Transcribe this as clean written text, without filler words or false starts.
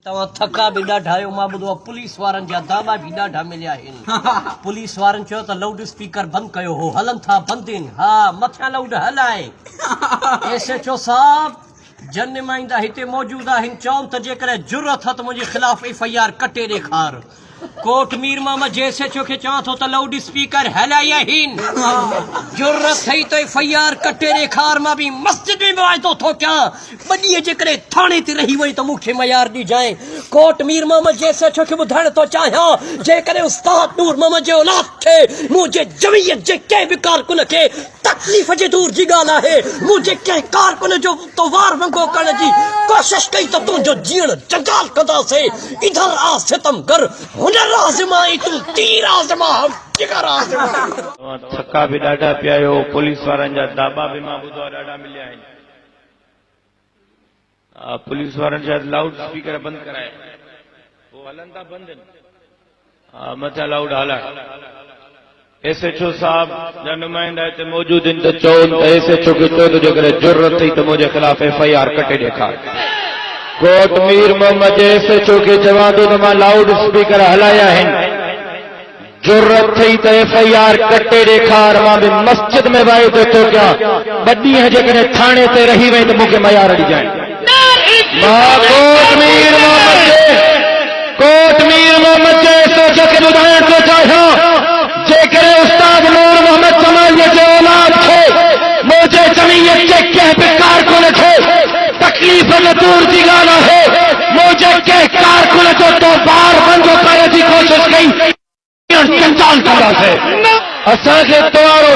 तव्हां थका बि ॾाढा आहियो। मां ॿुधो आहे पुलिस वारनि जा दावा बि ॾाढा मिलिया आहिनि। पुलिस वारनि चयो त लाउड स्पीकर बंदि कयो हो, हलनि था बंदि आहिनि। हा, मथियां लाउड हलाए। SHO साहब जन नुमाइंदा हिते मौजूद आहिनि, चवनि त जेकॾहिं ज़रूरत आहे त मुंहिंजे ख़िलाफ़ FIR कटे ॾेखार। कोट मीर मोहम्मद जे SHO खे चवां थो त लाउड स्पीकर हलाई आहिनि, ज़रूरत थई त FIR कटे ॾेखार। मां बि मस्जिद में वाइदो थो कयां, ॿ ॾींहं जेकॾहिं थाणे ते रही वई त मूंखे मयार ॾिजांइ। कोट मीर मोहम्मद जे SHO खे ॿुधाइण थो चाहियां, जेकॾहिं उस्ताद नूर मोहम्मद जो औलाद थे, मुंहिंजे जमीयत जे कंहिं बि कारकुन खे तकलीफ़ जे दूर जी ॻाल्हि आहे। मुंहिंजे कंहिं कारकुन जो तवार वंगो करण जी कोशिश कई त तुंहिंजो जीअण जंजाल कंदासीं। इधर आ सितमगर, हुनर आज़माई तुम तीर आज़मा, हम जिगर आज़मा। थका बि ॾाढा पिया आहियो। पुलिस वारनि जा दाबा बि मां ॿुधो आहे ॾाढा मिलिया आहिनि। पुलिस वारनि जा लाउड स्पीकर बंदि कराए, पोइ हलनि था बंदि आहिनि। मथियां लाउड हलाए। SHO साहब जा नुमाइंदा हिते मौजूद आहिनि त चवनि त SHO खे चयो त जेकॾहिं ज़रूरत थई त मुंहिंजे ख़िलाफ़ FIR कटे ॾेखार। कोट मीर मोहम्मद जे SHO खे चवां थो त मां लाउड स्पीकर हलाया आहिनि, ज़रूरत थई त FIR कटे ॾेखार। मां बि मस्जिद में वाइदो थो कयां, ॿ ॾींहं जेकॾहिं थाणे ते रही वई त मूंखे मयार ॾिजांइ। मां कोट मीर मोहम्मद जे SHO खे ॿुधाइण थो चाहियां, जेकॾहिं उस्ताद नूर मोहम्मद जमालिया जे औलाद खे, मुंहिंजे जमीयत जे कंहिं बि कारकुन खे तकलीफ़ न दूर जी ॻाल्हि आहे। मुंहिंजे कंहिं कारकुन जो तो बार बंदो करण जी कोशिश कई, जंजाल कंदासीं। असांखे तवारो